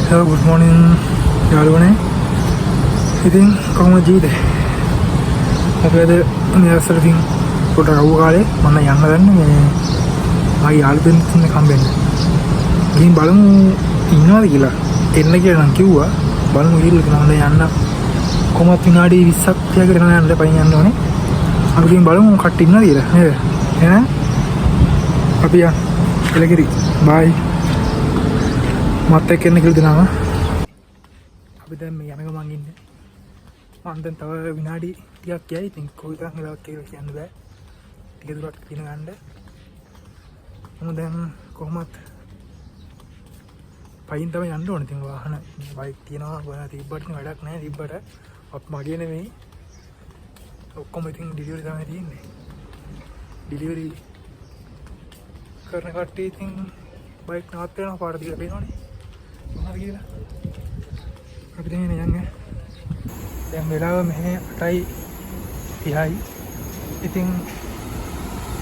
Hello, good morning යාළුවනේ. ඉතින් කොහොමද ජීවිතේ? අපි අද මේ අවසරකින් පොඩ රවුව කාලේ මම යන්න දන්නේ මේ මගේ යාළුවෙන් ඉන්න කම්බෙන්න. ගිහින් බලමු ඉන්නවද කියලා. එන්න කියලා නම් කිව්වා. බලමු ගිහිල්ලා මම යන්න කොහොමද විනාඩි 20ක් 30කට යන්න පයින් යන්න ඕනේ. අපි ගිහින් බලමු කට්ටිය ඉන්නවද කියලා නේද? එහෙනම් අපි යන්න. එලගිරි. බයි. මත් එක්ක එන්න කියලා දෙනවා. අපි දැන් මේ යන ගමන් ඉන්නේ. මම දැන් තව විනාඩි 30ක් යයි. ඉතින් කොයිතරම් වෙලාවක් කියලා කියන්න බෑ. ටික දුරක් දින ගන්න. මම දැන් කොහොමත් පයින් තමයි යන්න ඕනේ. ඉතින් වාහන බයික් තියනවා. ගොනා තිබ්බට වැඩක් නැහැ. තිබ්බට මගේ නෙමෙයි. ඔක්කොම ඉතින් ඩිලිවරි තමයි තියෙන්නේ. ඩිලිවරි කරන කට්ටිය ඉතින් බයික් නවත්ත වෙනවා පාර දිගට පේනවනේ. මොනවද කියලා අපි දැන් යන්නේ. දැන් වෙලාව මෙහෙ 8:30යි. ඉතින්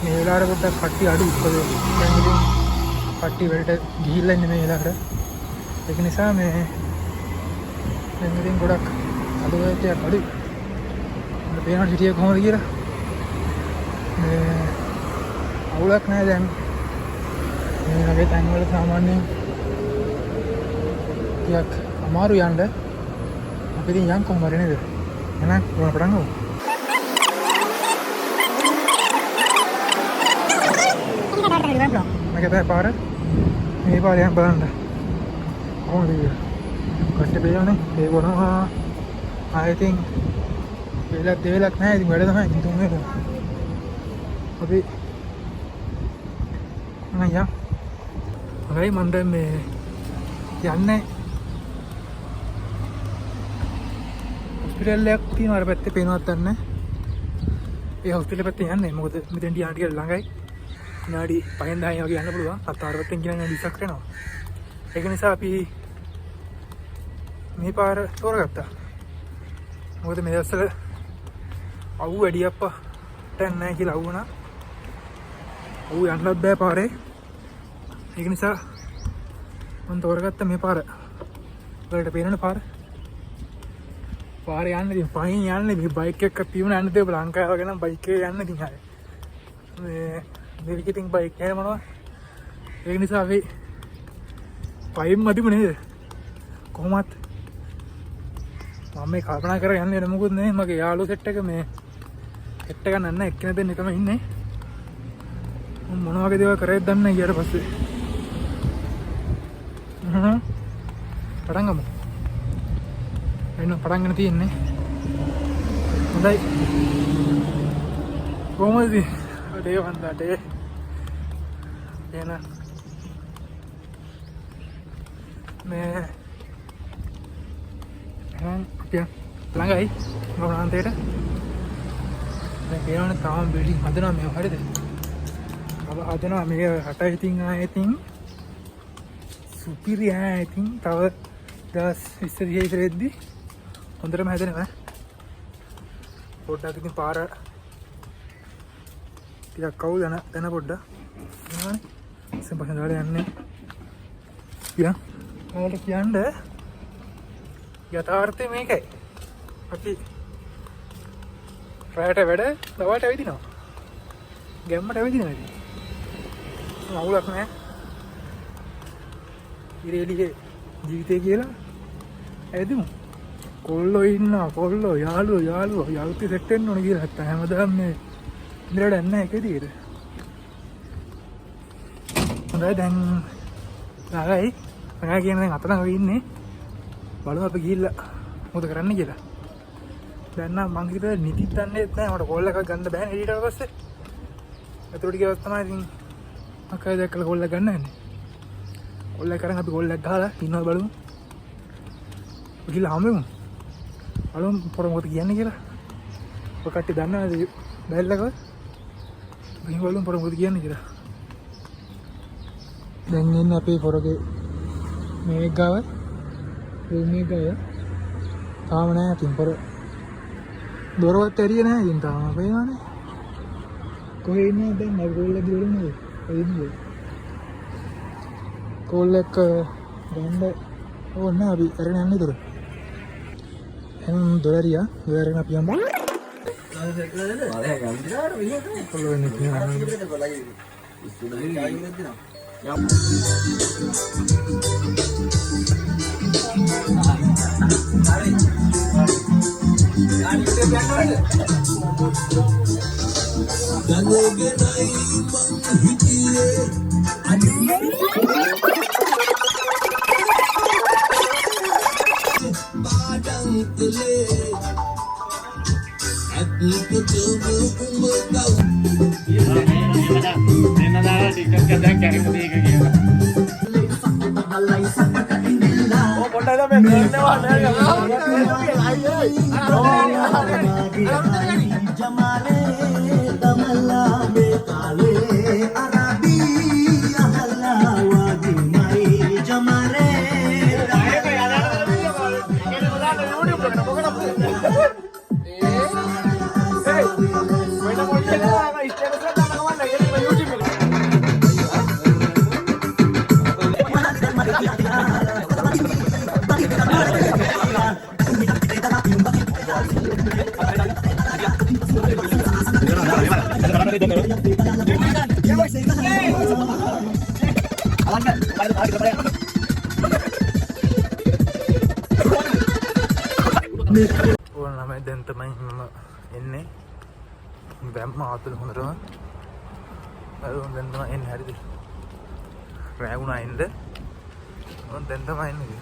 මේ වෙලාවට පොඩ්ඩක් කට්ටිය අඩුයි. මොකද දැන් ඉතින් කට්ටිය වලට ගිහිල්ලා ඉන්නේ මේ වෙලාවට. ඒක නිසා මේ දැන් ඉතින් ගොඩක් අඩුවටයක් අඩුයි. මම පේනවා සිටියේ කොහොමද කියලා. මේ අවුලක් නැහැ දැන්. මේ වගේ තැන් වල සාමාන්‍යයෙන් ටිකක් අමාරු යන්න. අපි ඉතින් යන් කොහොමද නේද? එහෙනම් ඕන පටන් ගමු. මේක තමයි පාර. මේ පාරේ යන් බලන්න. කොහොමද කියලා. කට්ට බේරන්නේ. ඒ වුණා. I think දෙලක් නැහැ. ඉතින් වැඩ තමයි. ඉතින් තුන් වෙනවා. අපි නෑ. හරි මම දැන් මේ යන්නේ හොස්පිටල් එකක් තියෙනවා අර පැත්තේ පේනවත් නැහැ. ඒ හොස්පිටල් පැත්තේ යන්නේ. මොකද මෙතෙන්ට යන්න ටික ළඟයි. විනාඩි 5-10 වගේ යන්න පුළුවන්. අතාර පැත්තෙන් ගිහින් යන්න 20ක් වෙනවා. ඒක නිසා අපි මේ පාර තෝරගත්තා. මොකද මේ දවස්වල අවු වැඩි අප්පා දැන් නැහැ කියලා අවු වුණා. අවු යන්නත් බෑ පාරේ. ඒක නිසා මම තෝරගත්ත මේ පාර. වලට පේනවනේ පාර. පාරේ යන්නේ ඉතින් පහින් යන්නේ මේ බයික් එකක් තියුණ යන්න දෙව ලංකාව වගේ නම් බයික් එකේ යන්න ඉතින් හරි. මේ ඉතින් බයික් නැහැ මොනවා. ඒක නිසා අපි පයින් මදිමු නේද? කොහොමත් මම මේ කල්පනා කරගෙන යන්නේ නෑ මොකුත් නෙමෙයි. මගේ යාළුවෝ සෙට් එක මේ සෙට් එක නන්න එක්කෙනෙක් දෙන්න තමයි ඉන්නේ. මම මොන වගේ දේවල් කරේද දන්නේ නැහැ ඊට පස්සේ. පටන් ගමු. එන්න පටන් ගන්න තියෙන්නේ. හොඳයි. කොහොමද? අඩේ වන්දට. එන මේ අපි ළඟයි මොනවාන්තේට. දැන් කියනවනේ තාම බිල්ඩින් හදනවා මේ හරියද? අව හදනවා මේ 8 ඉතින් ආයෙතින් සුපිරි ආයෙතින් තව දවස් 20 30 විතර එද්දි හොඳටම හැදෙනවා. පොඩ්ඩක් ඉතින් පාර ටිකක් කවුද යන පොඩ්ඩක් නේද? සම්පූර්ණ දාලා යන්නේ. පියා ඔයාලට කියන්නේ යථාර්ථය මේකයි. අපි රැයට වැඩ දවල්ට ඇවිදිනවා. ගැම්මට ඇවිදිනවා ඉතින්. අවුලක් නැහැ. ඉරේලිගේ ජීවිතය කියලා ඇවිදිමු. කොල්ලෝ ඉන්නවා. කොල්ලෝ යාළුවෝ යාළුවෝ සෙට් වෙන්න ඕන කියලා හිතා හැමදාම මේ ඉඳලා යන්නේ එක විදිහට. හොඳයි දැන් ළඟයි. ළඟයි කියන දැන් අතන අපි ඉන්නේ. බලමු අපි ගිහිල්ලා මොකද කරන්න කියලා. දැන් නම් මං හිතුවා නිදිත් දන්නේ නැහැ. මට කෝල් එකක් ගන්න බෑනේ ඊට පස්සේ. ඒතර ටිකක් තමයි ඉතින් අකයි දැක්කලා කෝල් එක ගන්න යන්නේ. කෝල් එක කරන් අපි කෝල් එක ගහලා ඉන්නවා බලමු. ගිහිල්ලා හම්බෙමු. බලමු පොර මොකද කියන්නේ කියලා. ඔය කට්ටිය දන්නවද බැලලක? ගිහින් බලමු පොර මොකද කියන්නේ කියලා. දැන් ඉන්නේ අපේ පොරගේ මේ ගාව මේ ගාව තාම නෑ අතින් පොර දොරවත් ඇරිය නෑ ඉතින් තාම පේනවනේ. කොහේ ඉන්නේ දැන් අපි කෝල් එක දිවලුනේ. කොහෙද ඉන්නේ? කෝල් එක ගන්න ඕන්න අපි අරගෙන යන්නේ දොර. එහෙනම් දොර ඇරියා. දොර අරගෙන අපි යමු. කොල්ලෝ ළමයි දැන් තමයි මම එන්නේ. දැම්ම ආතුල හොඳටම. දැන් තමයි එන්නේ හරිද? රැ වුණා එන්න. දැන් තමයි එන්නේ.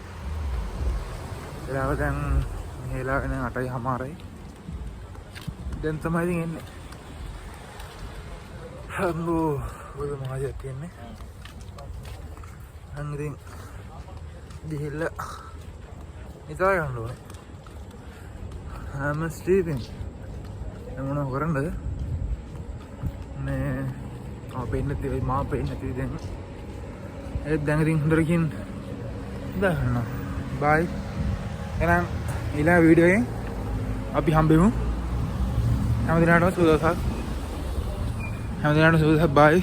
ඒලාව දැන් මෙහෙලා වෙන 8:00යි. දැන් තමයි ඉතින් එන්නේ. හම්බෝ ඔය මාජයක් කියන්නේ. අංගින් ගිහිල්ලා ඉතලා ගන්න ඕනේ. I'm sleeping. I'm not going to I'll paint the map paint then. Bye. And I'm in a video. I'll be humble. I'm the Bye.